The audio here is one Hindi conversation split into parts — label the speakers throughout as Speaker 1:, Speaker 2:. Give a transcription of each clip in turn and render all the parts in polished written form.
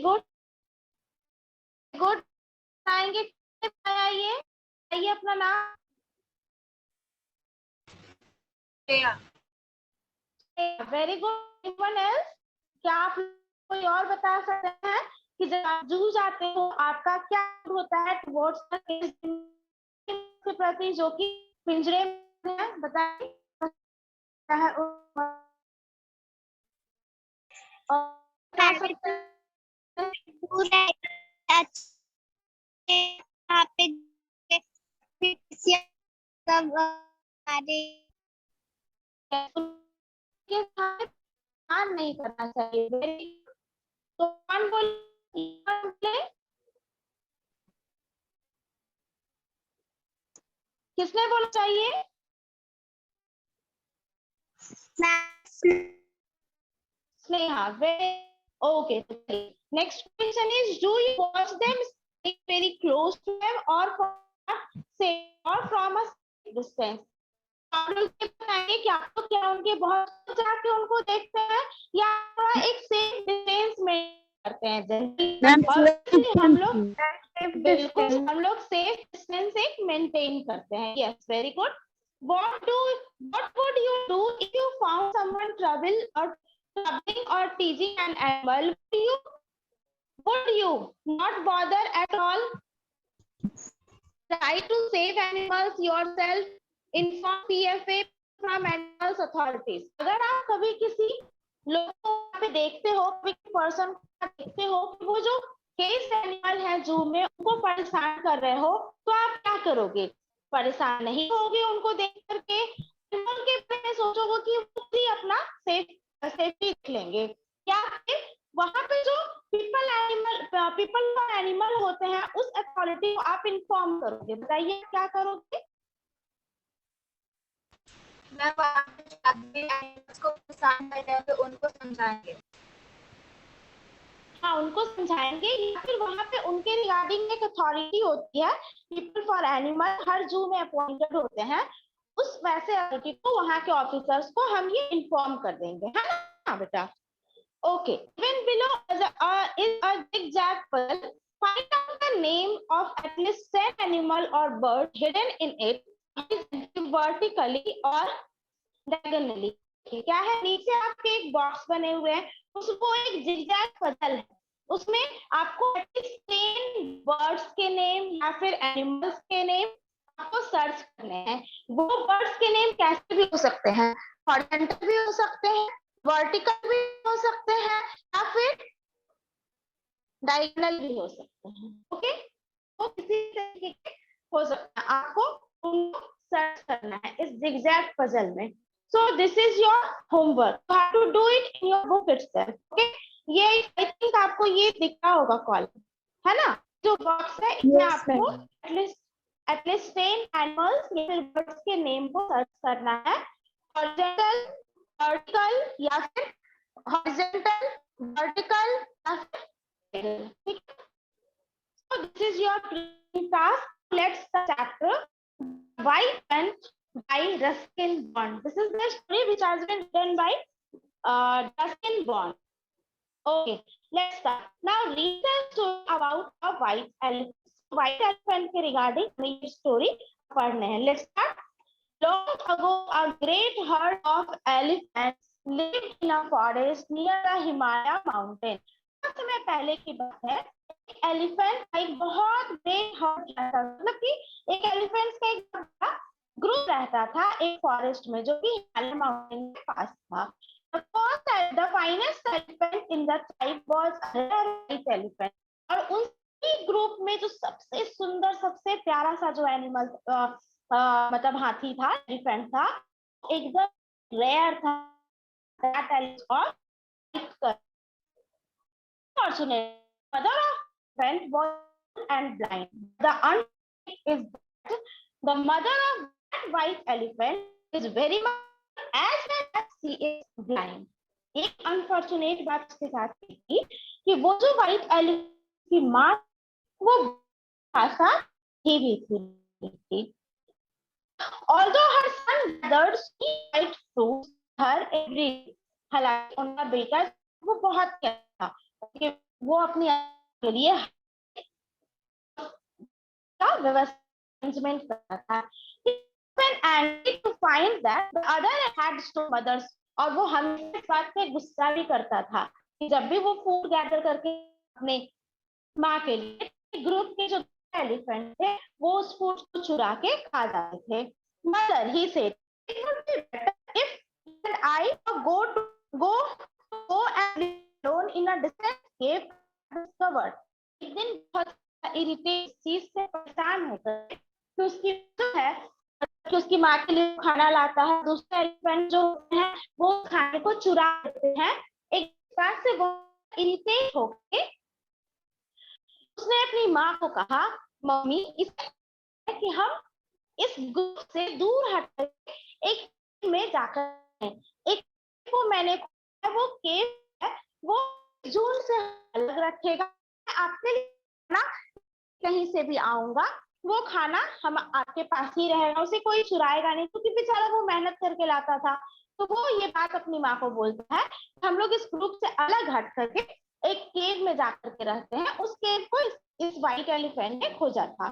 Speaker 1: Good good. आएंगे आइए आइए अपना नाम। Very good. वन एल्स, क्या आप कोई और बता सकते हैं कि जब आप जू जाते हो आपका क्या होता है टुवर्ड्स के प्रति जो कि पिंजरे में है, बताइए। बता सकते हैं नहीं करना चाहिए। तो कौन बोले, किसने बोला चाहिए? Sneha. Okay. Next question is, do you watch them stay very close to them or from a distance? आप लोग ये बताएंगे कि आप लोग क्या उनके बहुत जाके उनको देखते हैं या थोड़ा एक सेफ डिस्टेंस में करते हैं? जनरली हम लोग बिल्कुल हम लोग सेफ डिस्टेंस एक मेंटेन करते हैं। Yes, very good. what would you do if you found someone troubling or teasing an animal? Would you not bother at all? Try to save animals yourself. Inform PFA from animals authorities. अगर आप कभी किसी लोग को पे देखते हो, पर्सन को देखते हो कि वो जो केस एनिमल है जू में उनको परेशान कर रहे हो, तो आप क्या करोगे? परेशान नहीं होगे उनको देख करके, उनके बारे में सोचोगे कि वो भी अपना सेफ्टी देख लेंगे। क्या वहां पे जो पीपल और एनिमल होते हैं उस अथॉरिटी को आप इन्फॉर्म करोगे? बताइए क्या करोगे?
Speaker 2: उनको समझाएंगे।
Speaker 1: हाँ, उनको समझाएंगे या फिर वहां पे उनके रिगार्डिंग एक अथॉरिटी होती है, पीपल फॉर एनिमल, हर जू में अपॉइंटेड होते हैं। उस वैसे अथॉरिटी को, वहां के ऑफिसर्स को हम ये इन्फॉर्म कर देंगे, है ना बेटा? Okay. Even below is a zigzag puzzle. Find out the name of at least 10 animal or bird hidden in it, vertically or diagonally. क्या है? नीचे आपके एक बॉक्स बने हुए हैं, उसको एक जिगजैग पजल है, उसमें आपको 10 बर्ड्स के नेम या फिर एनिमल्स के नेम आपको सर्च करने हैं। वो बर्ड्स के नेम कैसे भी हो सकते हैं, हॉरिजॉन्टल भी हो सकते हैं, वर्टिकल भी हो सकते हैं या फिर डायगोनल भी हो सकते हैं। ओके, तो किसी तरीके के हो सकता है, आपको उनको सर्च करना है इस जिगजैग पजल में। So this is your homework. You have to do it in your book itself. Okay? ये I think आपको ये दिख रहा होगा कॉलम, है ना? जो बॉक्स है इसमें आपको at least 10 animals या फिर birds के नेम को सर्च करना है, horizontal, vertical या फिर horizontal, vertical या फिर, ठीक है? So this is your task. Let's start chapter White Ant by Ruskin Bond. This is the story which has been written by Ruskin Bond. Okay, let's start. Now read the story about a white elephant. White elephant के regarding ये story पढ़ने हैं. Let's start. Long ago, a great herd of elephants lived in a forest near the Himalaya mountain. कुछ समय पहले की बात है, एलिफेंट का एक बहुत ग्रेट हर्ड रहता, मतलब कि एक एलिफेंट्स का एक बड़ा ग्रुप रहता था एक फॉरेस्ट में जो कि हिमालय माउंटेन के पास था। The finest elephant in the tribe was a white elephant. और उसी ग्रुप में जो सबसे सुंदर, सबसे प्यारा सा जो एनिमल मतलब हाथी था, एलिफेंट था, एकदम रेयर था, that elephant fortunate mother of elephant was and blind. The unfortunate is that the mother of that white elephant is very much as well as she is blind. एक अनफॉर्चुनेट बात इसके साथ थी कि वो जो व्हाइट एलिफेंट की माँ वो भाषा भी थी। Although her son gathered sweet white fruits her every day, हालांकि उनका बेटा वो बहुत क्या था कि वो वो अपनी के लिए व्यवस्था करता था। angry to find that the other had stolen mothers, और वो हमेशा इस बात पे गुस्सा भी करता था कि जब भी वो फूड गैदर करके अपने माँ के लिए, ग्रुप के जो एलिफेंट थे वो उस फूड को चुरा के खा जाते थे। Mother he said, it would be better if you and I go and live alone in a distant cave discovered। एक दिन बहुत इरिटेट चीज से परेशान होकर कि उसकी जो है कि उसकी माँ के लिए खाना लाता है, दूसरे एलिफेंट जो है वो खाने को चुरा देते हैं। एक बात से वो इरिटेट होके उसने अपनी माँ को कहा, मम्मी इससे कि हम इस ग्रुप से दूर हटकर एक में जाकर एक को मैंने वो केव है वो जून से अलग रखेगा, आपके लिए ना कहीं से भी आऊंगा वो खाना हम आपके पास ही रहेगा, उसे कोई चुराएगा नहीं, क्योंकि बेचारा वो मेहनत करके लाता था। तो वो ये बात अपनी माँ को बोलता है, हम लोग इस ग्रुप से अलग हट करके एक केव में जाकर के रहते हैं। उस केव को इस व्हाइट एलिफेंट ने खोजा था।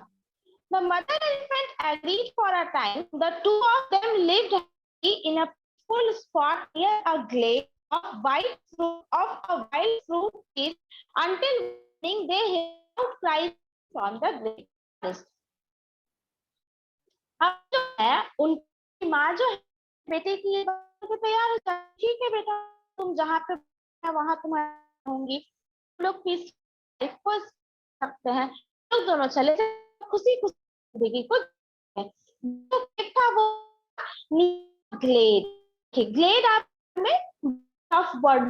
Speaker 1: The mother elephant agreed for a time. The two of them lived in a peaceful spot near a glade of a wild fruit trees until morning they heard cries from the glade. अब जो है उनकी माँ जो है बेटे की बात को तैयार हो जाए, ठीक है बेटा तुम जहाँ पे वहां तुम्हारी होंगी, लोग पीस को सकते हैं, लोग दोनों चले जाए खुशी खुशी जिंदगी को। जो था वो ग्लेड, ग्लेड आप में टफ वर्ड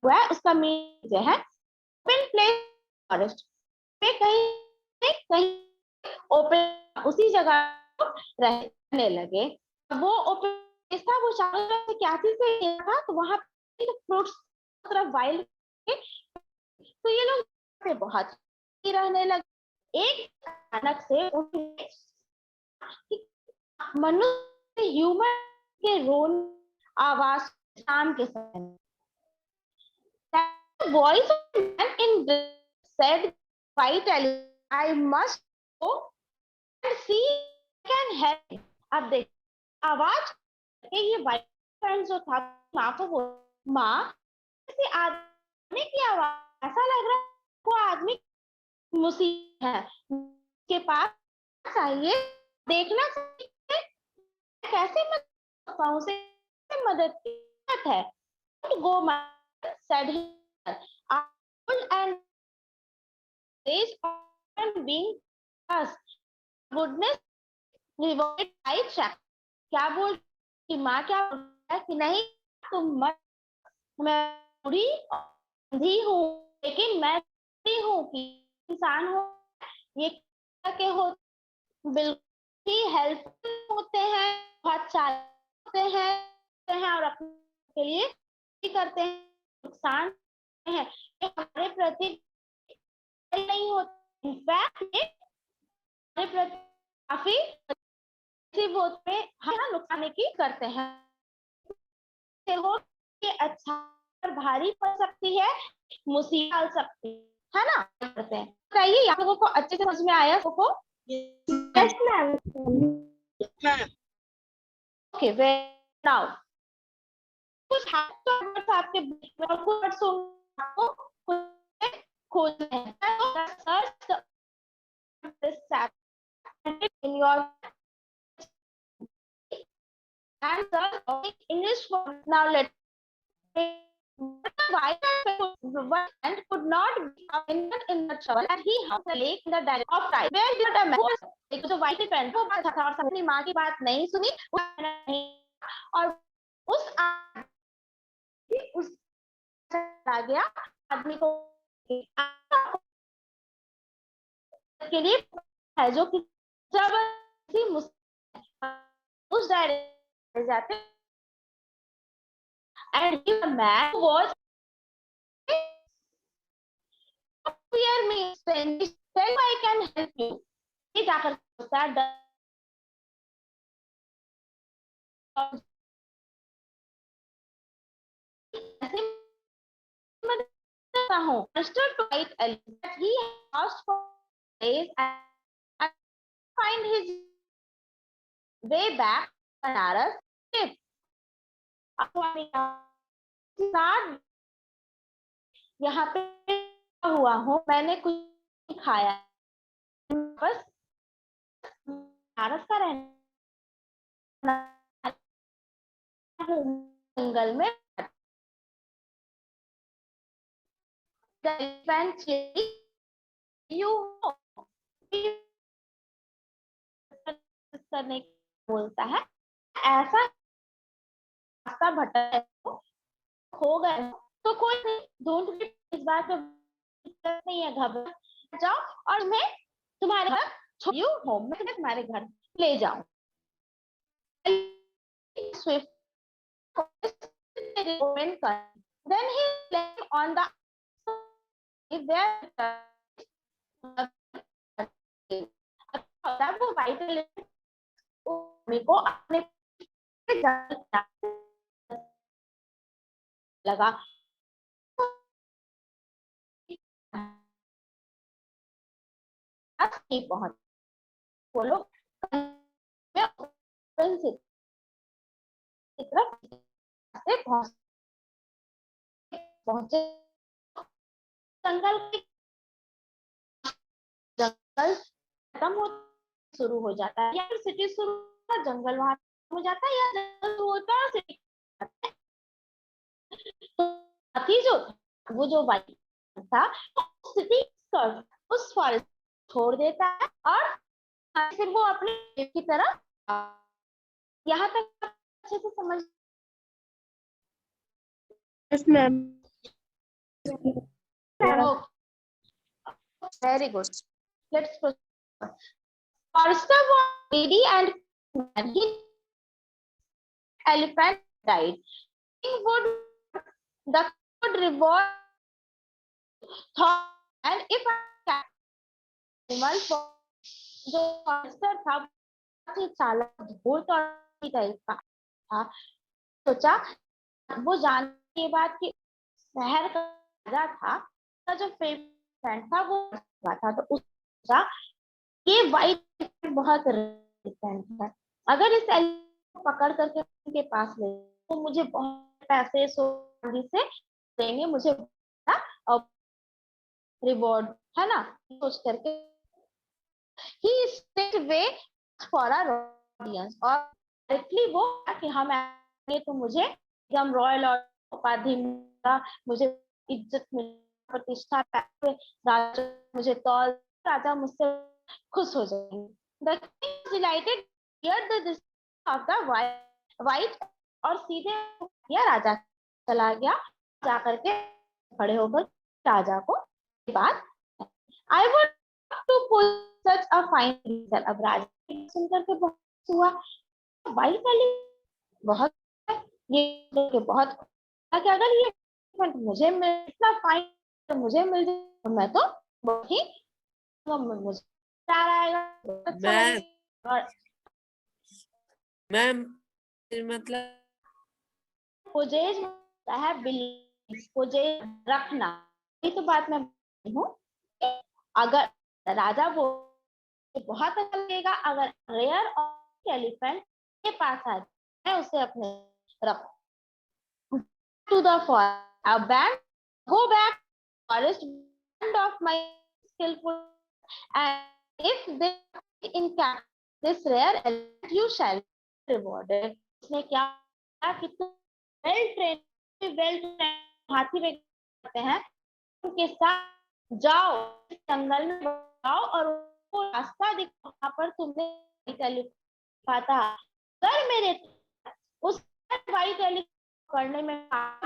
Speaker 1: हुआ है, उसका मीनिंग जो है ओपन प्लेस फॉरेस्ट पे कहीं कहीं ओपन उसी जगह रहने लगे। वो ओपन प्लेस था, वो चारों तरफ से क्या चीज से था, तो वहां पे फ्रूट्स तरफ वाइल्ड, तो ये लोग बहुत ही रहने लगे। एक अचानक से उन्हें मनुष्य ह्यूमन के रोन आवाज शाम के समय voice in said white elephant, I must go and see can help। अब देख आवाज के ये व्हाइट एलिफेंट जो था माँ को बोल, माँ किसी आदमी की आवाज, ऐसा लग रहा है वो आदमी मुसीबत है के पास चाहिए, देखना चाहिए कैसे मदद की है। गो said and raised on being us goodness rewarded by check। क्या बोल कि माँ क्या बोलता है कि नहीं तुम मत, मैं बूढ़ी अंधी हूँ लेकिन मैं हूँ कि इंसान हो, ये के हो बिल्कुल ही हेल्पफुल होते हैं, बहुत चालाक होते हैं और अपने के लिए करते हैं, नुकसान है हमारे प्रति नहीं होते, इनफैक्ट ये हमारे प्रति काफी होते हैं, हम नुकसान की करते हैं हो कि अच्छा पर भारी पड़ सकती है, मुसीबत डाल सकती है ना, करते हैं। बताइए आप लोगों को अच्छे से समझ में आया सबको? Yes ma'am. Okay very now कुछ आपके और कुछ आपको खोजना है, तो search this chapter in your answer English for now. Let's why and could not be found in the trouble and he had the lake in the direction of right where did a man एक जो white friend वो बात था और अपनी माँ की बात नहीं सुनी और उस आ गया आदमी को के लिए है जो कि जब उस डायरेक्शन जाते and if a man was fear me Spanish tell I can help you ये जाकर होता हूँ। Mr. White Elephant, he lost for days and find his way back to Banaras. यहाँ पे हुआ हूँ, मैंने कुछ नहीं खाया, बस बनारस का रहना जंगल में। करने बोलता है, ऐसा रास्ता भटक खो गए तो कोई नहीं, डोंट बी, इस बात पे नहीं है, घबरा जाओ और मैं तुम्हारे घर छोड़ होम में तुम्हारे घर ले जाऊं। Swift then he lay on the वो वाइटल को अपने लगा नहीं पहुंच, बोलो पहुंचे जंगल खत्म हो शुरू हो जाता है, या फिर सिटी शुरू होता है, जंगल वहां हो जाता है, या जंगल शुरू होता है सिटी। तो जो वो जो वाइट था सिटी उस फॉरेस्ट छोड़ देता है और फिर वो अपने की तरफ, यहाँ तक अच्छे से समझ।
Speaker 2: Yes ma'am.
Speaker 1: Very good. Let's proceed. Forester was greedy and he elephant died. He would the would reward thought and if animal for जो फॉरेस्टर था बहुत ही चालाक धूर्त और टाइप का था, सोचा वो जानने के बाद कि शहर का राजा था, का जो फेवरेट था वो था, तो उसका ये वाइट बहुत रेजिस्टेंट है, अगर इस एलिफेंट को पकड़ करके उनके पास ले तो मुझे बहुत पैसे सोने से देंगे, मुझे रिवॉर्ड है ना, सोच करके ही straight way for a audience और डायरेक्टली वो कि हम आएंगे तो मुझे एकदम रॉयल और उपाधि मिलेगा, मुझे इज्जत मिलेगी, प्रतिष्ठा, पैसे, राजा मुझे तौल, राजा मुझसे खुश हो जाएंगे। The king was delighted to hear the decision of the white और सीधे या राजा चला गया, जाकर के खड़े होकर राजा को बात, I would to pull such a fine reason। अब राजा सुनकर के बहुत हुआ, वाइट वाली बहुत ये बहुत कि अगर ये मुझे इतना फाइन तो मुझे मिल जाए तो मैं तो बहुत ही मुझे
Speaker 2: मैम मतलब
Speaker 1: रखना, ये तो बात मैं हूँ। अगर राजा वो बहुत अच्छा लगेगा अगर रेयर और एलिफेंट के पास आ जाए, मैं उसे अपने रख to the forest, a band go back forest band of my skillful and if they in this rare element you shall be rewarded। उसने क्या कि तुम वेल ट्रेन हाथी में करते हैं, उनके साथ जाओ जंगल में जाओ और वो रास्ता दिखाओ वहां पर तुमने पाता, अगर मेरे उस वाइट एलिफेंट करने में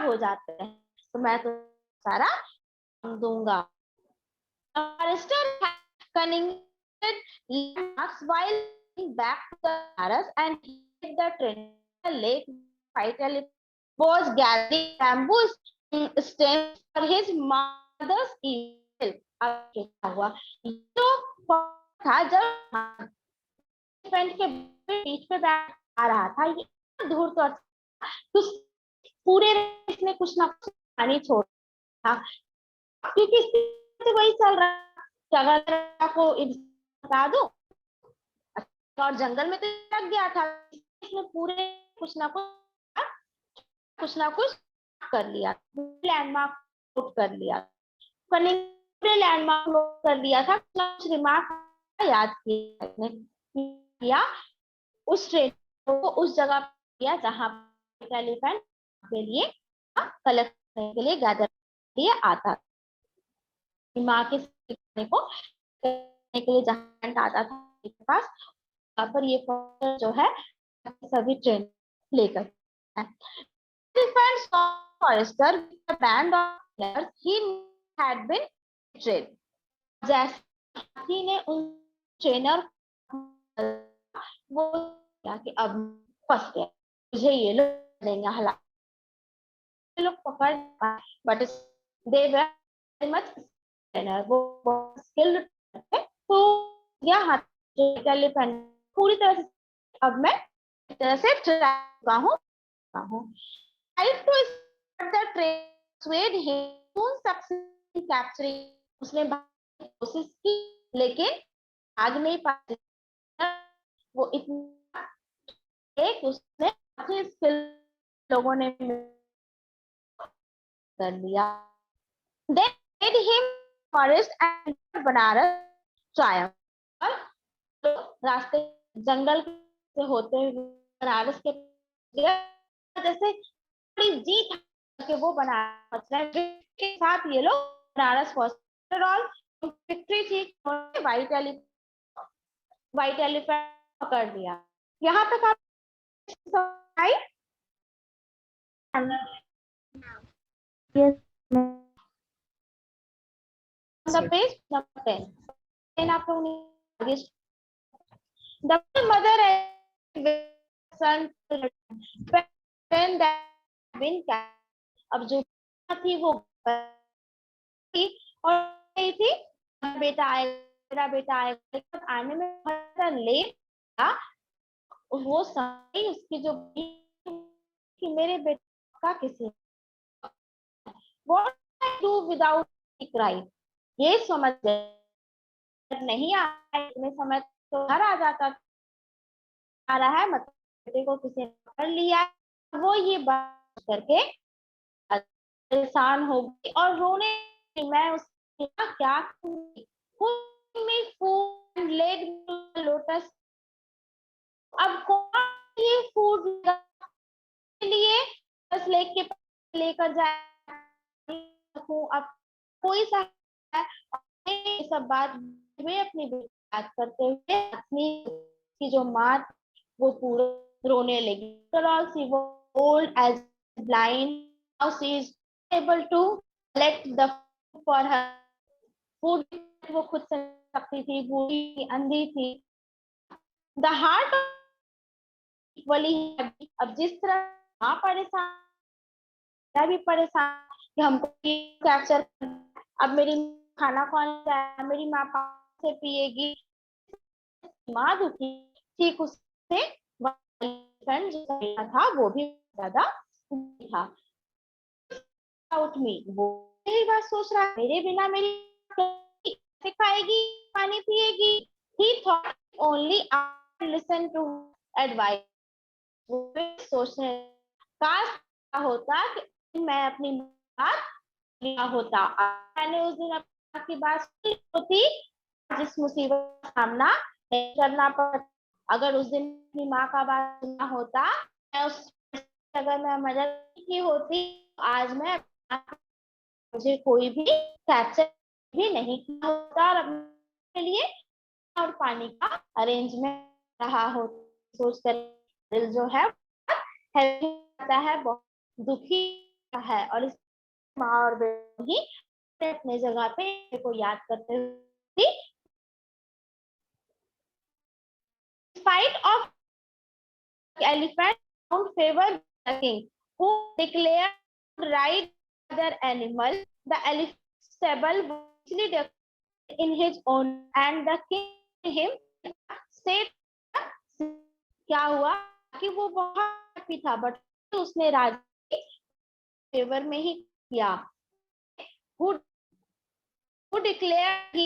Speaker 1: हो जाते हैं तो मैं तो सारा दूंगा। Forester had connected landmarks while back to the Paris and hit the train lake. White elephant was gathering bamboo stems for his mother's evil। अब क्या हुआ, तो था जब एलिफेंट के बीच पे बैठ आ रहा था, ये धूर्त और पूरे इसने कुछ ना कुछ पानी छोड़ा, क्योंकि से वही चल रहा है कि अगर आपको बता दो, और जंगल में तो लग गया था, इसने पूरे कुछ ना कुछ कर लिया, लैंडमार्क नोट कर लिया, पूरे लैंडमार्क नोट कर लिया था, कुछ रिमार्क याद किया, उस ट्रेन को उस जगह किया जहां एलिफेंट के लिए कलेक्ट करने के लिए गैदर के लिए आता, माँ के को करने के लिए जहां आता था के पास, वहां पर ये जो है सभी ट्रेन लेकर elephant saw Forester with a band of players he had been trained. जैसे हाथी ने उन ट्रेनर वो क्या कि अब फंस गया, मुझे ये लोग देंगे हला, ये लोग पकड़ पाए, but they were very much trainer, वो बहुत स्किल्ड थे, तो यह हाथी एलिफेंट पूरी तरह से अब मैं तरह से चुका हूँ tried to start the train, swayed him, soon succeeded in capturing. उसने भागने की कोशिश की लेकिन भाग नहीं पाया, वो इतना एक उसने अच्छे स्किल लोगों ने कर लिया। They made him forest and Banaras triumph, और तो रास्ते जंगल से होते हुए बनारस के जैसे जीत के वो बनारस के साथ ये लोग बनारस विक्ट्री थी, व्हाइट एलिफेंट पकड़ लिया। यहाँ तक आप
Speaker 2: Yes,
Speaker 1: पेज नंबर 10 आप लोग ने the mother and son when that been अब जो थी वो थी और गई थी, बेटा आएगा, बेटा आएगा, आने में लेट था, वो समय उसकी जो कि मेरे बेटे का किसी what I do without cry, ये समझ नहीं आ इतने समय तो घर आ जाता आ रहा है, मतलब बेटे को किसी ने पकड़ लिया, वो ये बात करके परेशान हो गई और रोने, मैं उसके क्या लोटस, अब कौन ये फूड के लिए बस लेके लेकर जाए, अब कोई सा ये सब बात वे अपनी बात करते हुए अपनी की जो माँ वो पूरे रोने लगी, she was old as blind, now she is able to collect the food for her food, वो खुद से सकती थी, बूढ़ी अंधी थी, the heart equally heavy, अब जिस तरह माँ परेशान भी परेशान कि हमको कैप्चर, अब मेरी खाना कौन जाए, मेरी माँ से पिएगी, माँ दुखी, ठीक उससे जो था वो भी ज्यादा था, आउट मी, वो यही बात सोच रहा है, मेरे बिना मेरी कैसे खाएगी, पानी पिएगी, he thought only I listen to advice, वो सोचने काश होता कि मैं अपनी बात लिया होता, मैंने उस दिन अपनी बात सुनी होती, जिस मुसीबत का सामना नहीं करना पड़ता, अगर उस दिन अपनी माँ का बात सुना होता, मैं उस अगर मैं मदद की होती, आज मैं मुझे कोई भी कैप्चर भी नहीं किया होता और अपने लिए और पानी का अरेंजमेंट रहा हो, सोचकर दिल जो है बहुत दुखी है, और इस माँ और बहन ही अपने जगह पे को याद करते हुए fight of elephant found favor the king, who declared right other animal, the elephant stable richly in his own, and the king him state, क्या हुआ कि वो बहुत हैप्पी था, बट उसने राजा फेवर में ही किया, who declared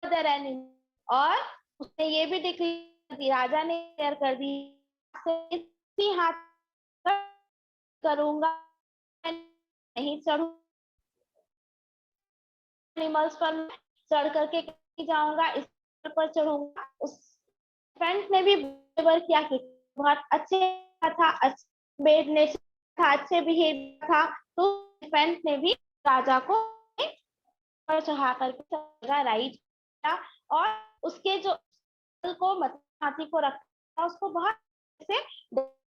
Speaker 1: their enemy, और उसने ये भी डिक्लेयर दी, राजा ने डिक्लेयर कर दी इसी हाथ करूंगा, नहीं चढ़ू एनिमल्स पर चढ़ करके जाऊंगा, इस पर चढ़ूंगा। उस फ्रेंड ने भी किया कि बहुत अच्छे था, अच्छे था, अच्छे बिहेवियर था, तो फ्रेंड ने भी राजा को पर चढ़ा करके राइड किया, और उसके जो को हाथी को रखा उसको बहुत से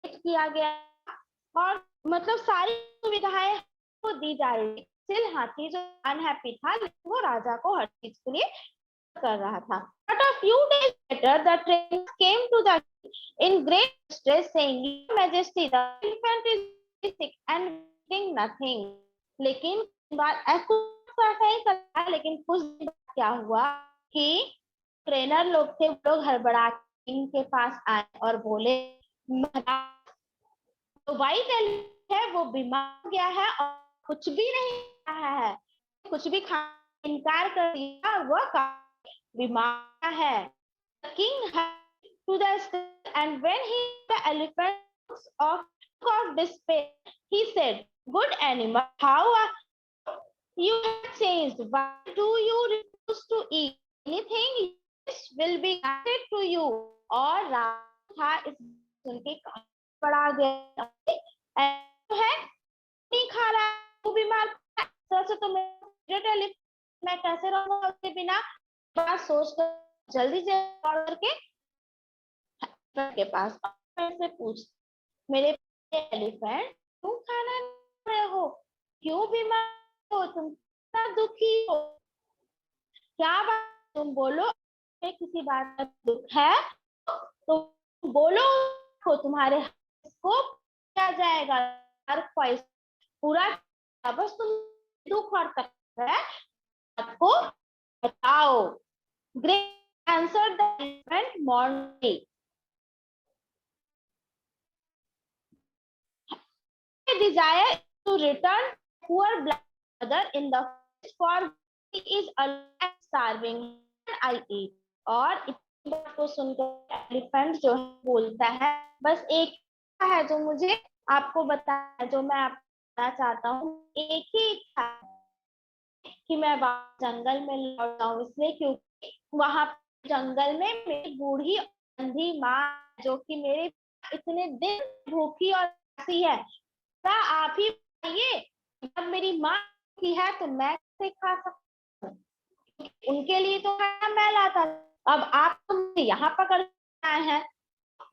Speaker 1: किया गया, और मतलब सारी सुविधाएं को दी जा रही थी। स्टिल हाथी जो अनहैप्पी था, लेकिन वो राजा को हर चीज के लिए कर रहा था। But a few days later, the train came to the in great distress, saying, "Your Majesty, the infant is sick and eating nothing." लेकिन बात ऐसा ही चला, लेकिन कुछ दिन बाद क्या हुआ कि ट्रेनर लोग थे, वो लोग हड़बड़ा के पास आए और बोले, महाराज तो व्हाइट एलिफेंट है वो बीमार हो गया है और कुछ भी नहीं रहा है, कुछ भी खाने इनकार कर दिया, वह बीमार है। The king had to the stable, and when he the elephants of despair, he said, "Good animal, how are you have changed? Why do you refuse to eat? Anything will be granted to you." और राजा इस सुन के पड़ा गया, है नहीं खा रहा, वो बीमार तो मैं कैसे रहूंगा उसके बिना। बात सोच कर जल्दी से करके के पास से पूछ, मेरे एलिफेंट क्यों खाना नहीं रहे हो, क्यों बीमार हो, तुम इतना दुखी हो, क्या बात, तुम बोलो, किसी बात का दुख है तो बोलो, को तुम्हारे को क्या जाएगा, हर ख्वाहिश पूरा, बस तुम दुख और तकलीफ है आपको बताओ। ग्रेट आंसर द एलिफेंट मोurnfully, desire to return poor black mother in the forest, for he is alive starving and I eat। और इतनी बात को सुनकर एलिफेंट जो है बोलता है, बस एक है जो मुझे आपको बताना, जो मैं आपको बताना चाहता हूँ, एक ही इच्छा कि मैं जंगल में लौट जाऊं, इसलिए क्योंकि वहां जंगल में मेरी बूढ़ी अंधी माँ जो कि मेरे इतने दिन भूखी और प्यासी है, आप ही बताइए, जब मेरी माँ की है तो मैं कैसे खा सकता हूँ, उनके लिए तो मैं लाता, अब आप तो मुझे यहाँ पकड़ आए हैं,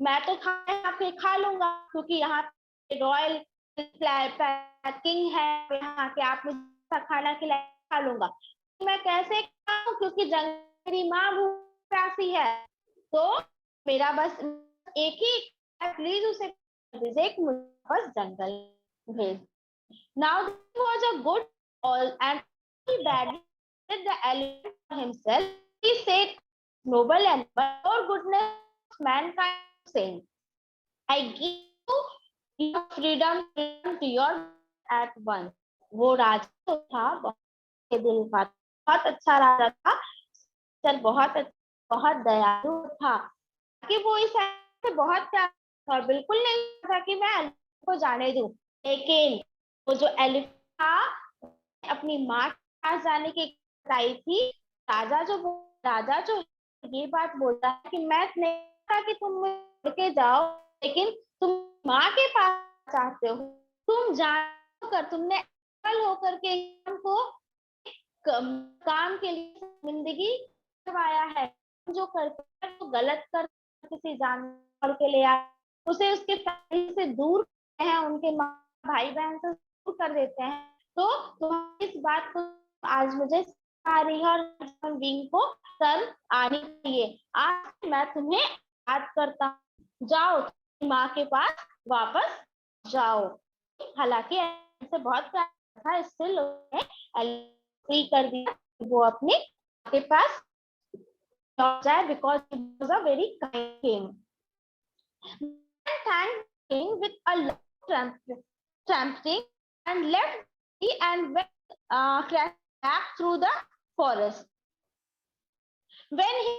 Speaker 1: मैं तो खाना पे खा लूंगा क्योंकि यहाँ रॉयल पैकिंग है, यहाँ के आप मुझे खाना खिला खा लूंगा, मैं कैसे खाऊं क्योंकि जंगल मेरी माँ भूख प्यासी है, तो मेरा बस एक ही, प्लीज उसे बस जंगल भेज। Now this was a good all, and he badly did the elephant himself. He said, "Noble animal, your goodness mankind saying, I give you your freedom to your at once." वो राजा तो था, बहुत दिल का, बहुत अच्छा राजा था, सर बहुत दयालु था, कि वो इस से बहुत प्यार था, बिल्कुल नहीं था कि मैं एलिफेंट को जाने दूं, लेकिन वो जो एलिफेंट था अपनी माँ के पास जाने की आई थी, राजा जो ये बात बोलता है कि मैं नहीं चाहता कि तुम छोड़ के जाओ, लेकिन तुम माँ के पास चाहते हो, तुम जान कर तुमने होकर के हमको काम के लिए जिंदगी करवाया है, जो करते हैं तो गलत कर, किसी जानवर के ले आए उसे उसके फैमिली से दूर हैं, उनके भाई बहन से दूर कर देते हैं, तो तुम्हारी इस बात को आज मुझे आ रही है और विंग को शर्म आनी चाहिए, आज मैं तुम्हें याद करता हूँ, जाओ माँ के पास वापस जाओ। हालांकि ऐसे बहुत प्यार था, इससे लोगों ने फ्री कर दिया, वो अपने के पास लौट जाए, because it was a very kind king. Thanked king with a long tramping and left and went back through the forest. When he